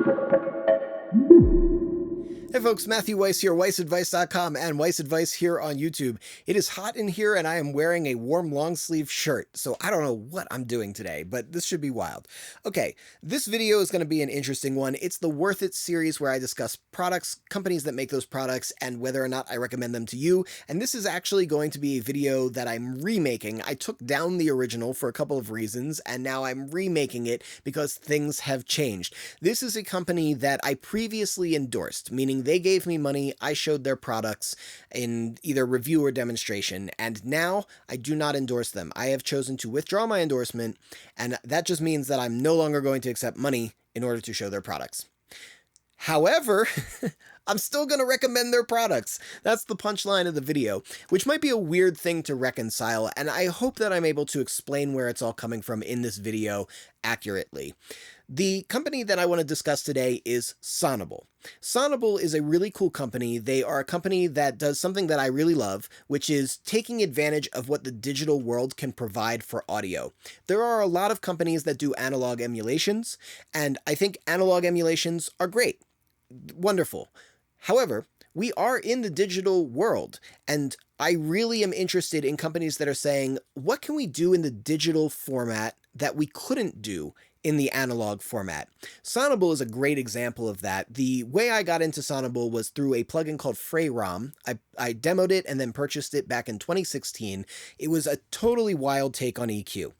Hey folks, Matthew Weiss here, WeissAdvice.com and WeissAdvice here on YouTube. It is hot in here and I am wearing a warm long sleeve shirt, so I don't know what I'm doing today, but this should be wild. Okay, this video is going to be an interesting one. It's the Worth It series where I discuss products, companies that make those products, and whether or not I recommend them to you. And this is actually going to be a video that I'm remaking. I took down the original for a couple of reasons, and now I'm remaking it because things have changed. This is a company that I previously endorsed, meaning they gave me money, I showed their products in either review or demonstration, and now I do not endorse them. I have chosen to withdraw my endorsement, and that just means that I'm no longer going to accept money in order to show their products. However, I'm still going to recommend their products. That's the punchline of the video, which might be a weird thing to reconcile, and I hope that I'm able to explain where it's all coming from in this video accurately. The company that I want to discuss today is Sonible. Sonible is a really cool company. They are a company that does something that I really love, which is taking advantage of what the digital world can provide for audio. There are a lot of companies that do analog emulations, and I think analog emulations are great. Wonderful. However, we are in the digital world, and I really am interested in companies that are saying, what can we do in the digital format that we couldn't do in the analog format? Sonible is a great example of that. The way I got into Sonible was through a plugin called FrayROM. I demoed it and then purchased it back in 2016. It was a totally wild take on EQ.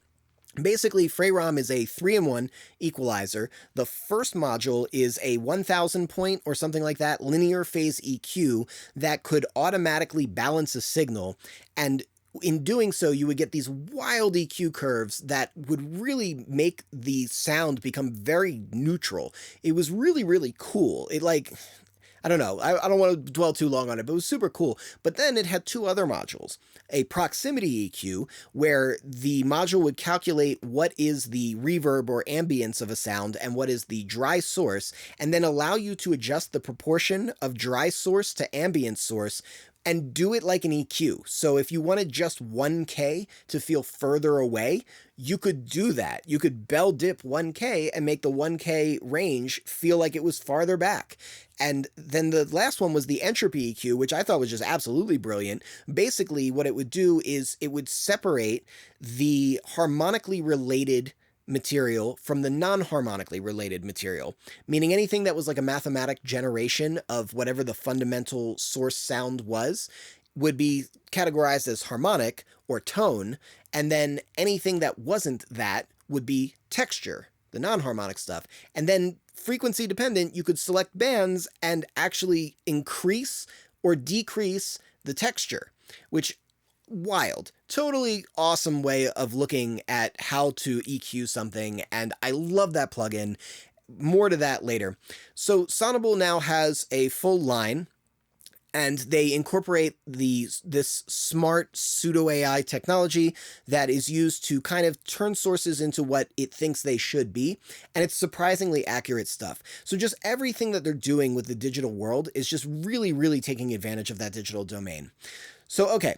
Basically, FrayROM is a 3-in-1 equalizer. The first module is a 1000 point or something like that linear phase EQ that could automatically balance a signal, and in doing so, you would get these wild EQ curves that would really make the sound become very neutral. It was really, really cool. I don't know, I don't want to dwell too long on it, but it was super cool. But then it had two other modules. A proximity EQ, where the module would calculate what is the reverb or ambience of a sound and what is the dry source, and then allow you to adjust the proportion of dry source to ambient source and do it like an EQ. So if you wanted just 1K to feel further away, you could do that. You could bell dip 1K and make the 1K range feel like it was farther back. And then the last one was the entropy EQ, which I thought was just absolutely brilliant. Basically, what it would do is it would separate the harmonically related material from the non-harmonically related material, meaning anything that was like a mathematic generation of whatever the fundamental source sound was would be categorized as harmonic or tone, and then anything that wasn't that would be texture, the non-harmonic stuff. And then frequency dependent, you could select bands and actually increase or decrease the texture, which wild, totally awesome way of looking at how to EQ something, and I love that plugin. More to that later. So Sonible now has a full line, and they incorporate this smart pseudo AI technology that is used to kind of turn sources into what it thinks they should be, and it's surprisingly accurate stuff. So just everything that they're doing with the digital world is just really, really taking advantage of that digital domain. So, okay.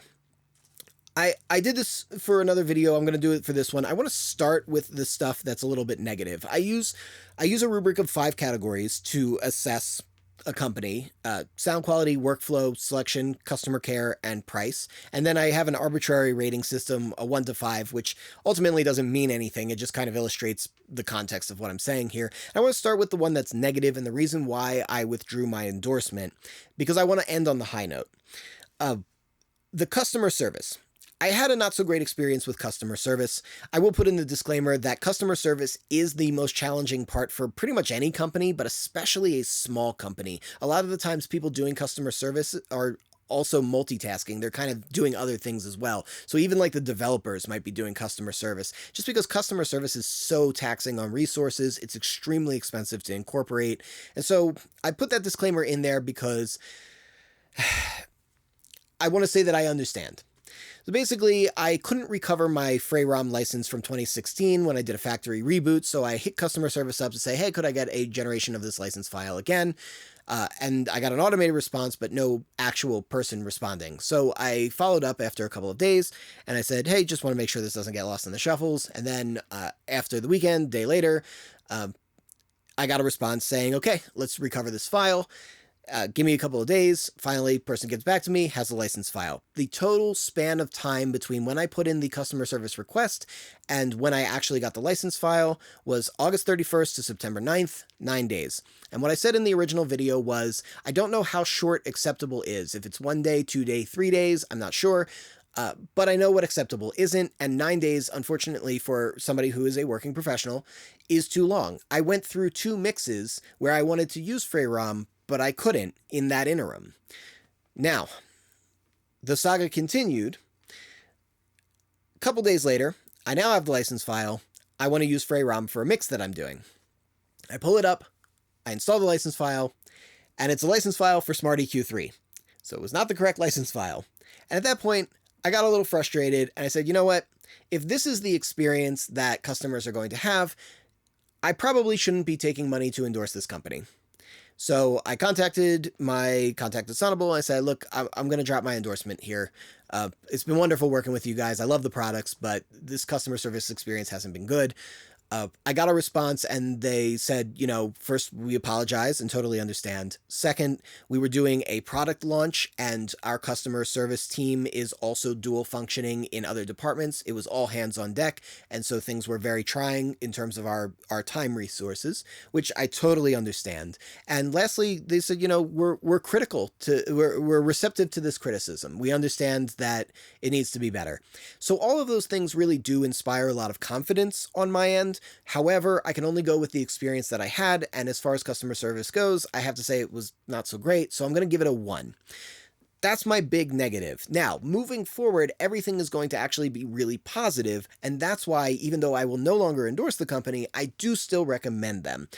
I did this for another video. I'm going to do it for this one. I want to start with the stuff that's a little bit negative. I use a rubric of 5 categories to assess a company: sound quality, workflow, selection, customer care, and price. And then I have an arbitrary rating system, a 1 to 5, which ultimately doesn't mean anything. It just kind of illustrates the context of what I'm saying here. I want to start with the one that's negative, and the reason why I withdrew my endorsement, because I want to end on the high note. The customer service. I had a not so great experience with customer service. I will put in the disclaimer that customer service is the most challenging part for pretty much any company, but especially a small company. A lot of the times people doing customer service are also multitasking. They're kind of doing other things as well. So even like the developers might be doing customer service, just because customer service is so taxing on resources. It's extremely expensive to incorporate. And so I put that disclaimer in there because I want to say that I understand. So basically, I couldn't recover my FrayROM license from 2016 when I did a factory reboot, so I hit customer service up to say, hey, could I get a generation of this license file again? And I got an automated response, but no actual person responding. So I followed up after a couple of days, and I said, hey, just want to make sure this doesn't get lost in the shuffles. And then after the weekend, day later, I got a response saying, okay, let's recover this file. Give me a couple of days. Finally, person gets back to me, has the license file. The total span of time between when I put in the customer service request and when I actually got the license file was August 31st to September 9th, 9 days. And what I said in the original video was, I don't know how short acceptable is. If it's 1 day, 2 day, 3 days, I'm not sure. But I know what acceptable isn't, and 9 days, unfortunately, for somebody who is a working professional, is too long. I went through 2 mixes where I wanted to use FreeROM, but I couldn't in that interim. Now, the saga continued. A couple days later, I now have the license file. I want to use FreeROM for a mix that I'm doing. I pull it up, I install the license file, and it's a license file for SmartEQ3. So it was not the correct license file. And at that point, I got a little frustrated, and I said, you know what? If this is the experience that customers are going to have, I probably shouldn't be taking money to endorse this company. So I contacted Sonible. I said, look, I'm going to drop my endorsement here. It's been wonderful working with you guys. I love the products, but this customer service experience hasn't been good. I got a response and they said, you know, first, we apologize and totally understand. Second, we were doing a product launch and our customer service team is also dual functioning in other departments. It was all hands on deck. And so things were very trying in terms of our time resources, which I totally understand. And lastly, they said, you know, we're receptive to this criticism. We understand that it needs to be better. So all of those things really do inspire a lot of confidence on my end. However, I can only go with the experience that I had, and as far as customer service goes, I have to say it was not so great, so I'm going to give it a 1. That's my big negative. Now, moving forward, everything is going to actually be really positive, and that's why, even though I will no longer endorse the company, I do still recommend them.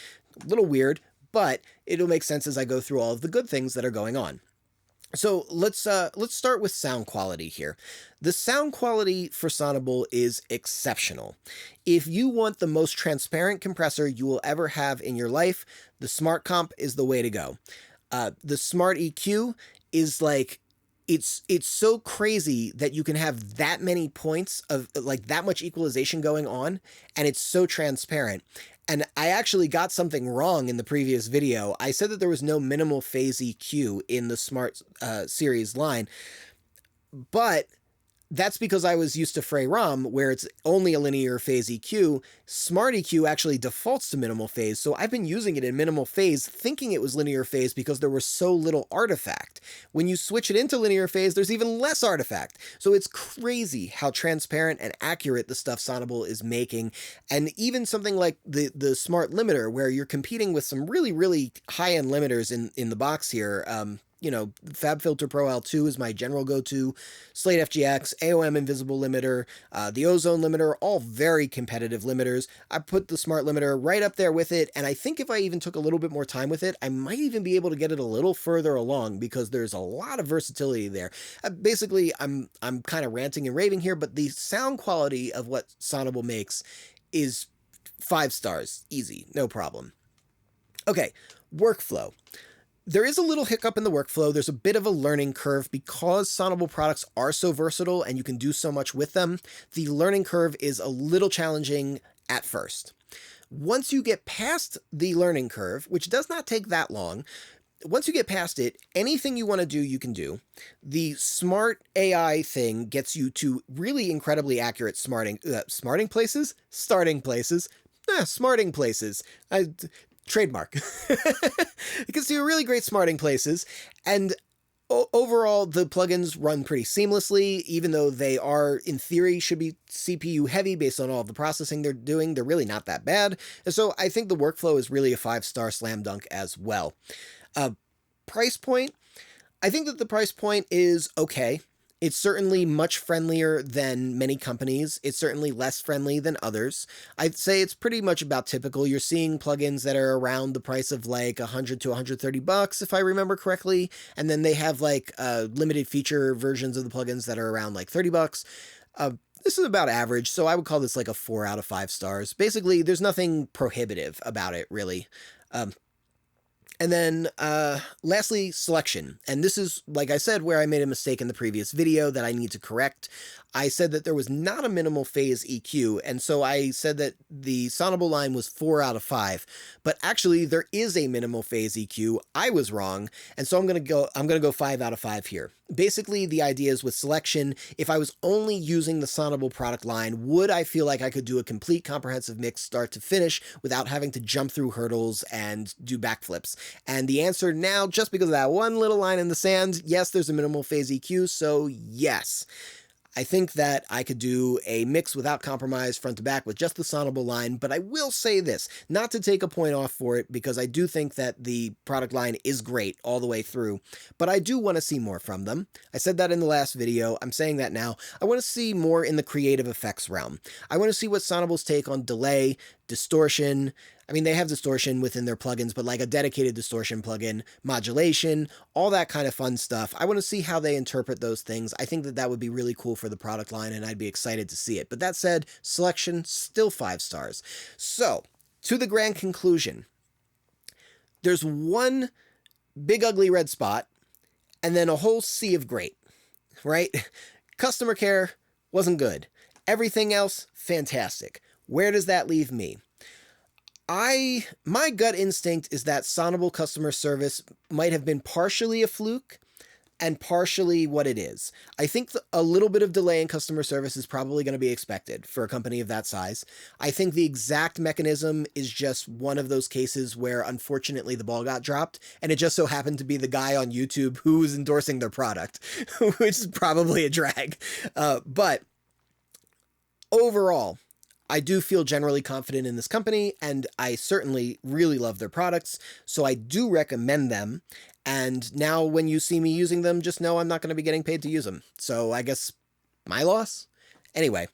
A little weird, but it'll make sense as I go through all of the good things that are going on. So let's start with sound quality here. The sound quality for Sonible is exceptional. If you want the most transparent compressor you will ever have in your life, the Smart Comp is the way to go. The Smart EQ is like, it's so crazy that you can have that many points of like that much equalization going on, and it's so transparent. And I actually got something wrong in the previous video. I said that there was no minimal phase EQ in the Smart series line, but that's because I was used to FreeROM, where it's only a linear phase EQ. Smart EQ actually defaults to minimal phase, so I've been using it in minimal phase, thinking it was linear phase because there was so little artifact. When you switch it into linear phase, there's even less artifact. So it's crazy how transparent and accurate the stuff Sonible is making. And even something like the Smart Limiter, where you're competing with some really, really high-end limiters in the box here. You know, FabFilter Pro L2 is my general go-to, Slate FGX, AOM Invisible Limiter, the Ozone Limiter, all very competitive limiters. I put the Smart Limiter right up there with it, and I think if I even took a little bit more time with it, I might even be able to get it a little further along because there's a lot of versatility there. Basically, I'm kind of ranting and raving here, but the sound quality of what Sonible makes is 5 stars, easy, no problem. Okay, workflow. There is a little hiccup in the workflow. There's a bit of a learning curve because Sonible products are so versatile and you can do so much with them. The learning curve is a little challenging at first. Once you get past the learning curve, which does not take that long, once you get past it, anything you want to do, you can do. The smart AI thing gets you to really incredibly accurate smarting places. Trademark. It gets you really great smarting places, and overall the plugins run pretty seamlessly, even though they are, in theory, should be CPU heavy based on all of the processing they're doing. They're really not that bad, and so I think the workflow is really a 5-star slam dunk as well. Price point. I think that the price point is okay. It's certainly much friendlier than many companies. It's certainly less friendly than others. I'd say it's pretty much about typical. You're seeing plugins that are around the price of like $100 to $130, if I remember correctly. And then they have like limited feature versions of the plugins that are around like $30. This is about average, so I would call this like a 4 out of 5 stars. Basically, there's nothing prohibitive about it, really. And then lastly, selection. And this is, like I said, where I made a mistake in the previous video that I need to correct. I said that there was not a minimal phase EQ, and so I said that the Sonible line was 4 out of 5. But actually, there is a minimal phase EQ. I was wrong, and so I'm gonna go 5 out of 5 here. Basically, the idea is with selection, if I was only using the Sonible product line, would I feel like I could do a complete comprehensive mix start to finish without having to jump through hurdles and do backflips? And the answer now, just because of that one little line in the sand, yes, there's a minimal phase EQ, so yes. I think that I could do a mix without compromise front to back with just the Sonible line, but I will say this, not to take a point off for it, because I do think that the product line is great all the way through, but I do want to see more from them. I said that in the last video, I'm saying that now. I want to see more in the creative effects realm. I want to see what Sonible's take on delay, distortion. I mean, they have distortion within their plugins, but like a dedicated distortion plugin, modulation, all that kind of fun stuff. I want to see how they interpret those things. I think that that would be really cool for the product line, and I'd be excited to see it. But that said, selection, still 5 stars. So, to the grand conclusion, there's one big ugly red spot, and then a whole sea of great, right? Customer care wasn't good. Everything else, fantastic. Where does that leave me? My gut instinct is that Sonible customer service might have been partially a fluke and partially what it is. I think a little bit of delay in customer service is probably going to be expected for a company of that size. I think the exact mechanism is just one of those cases where unfortunately the ball got dropped, and it just so happened to be the guy on YouTube who was endorsing their product, which is probably a drag. But overall, I do feel generally confident in this company, and I certainly really love their products, so I do recommend them. And now when you see me using them, just know I'm not going to be getting paid to use them. So I guess my loss? Anyway,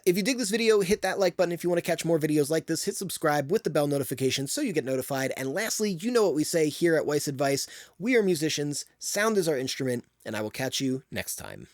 if you dig this video, hit that like button. If you want to catch more videos like this, hit subscribe with the bell notification so you get notified. And lastly, you know what we say here at WeissAdvice. We are musicians, sound is our instrument, and I will catch you next time.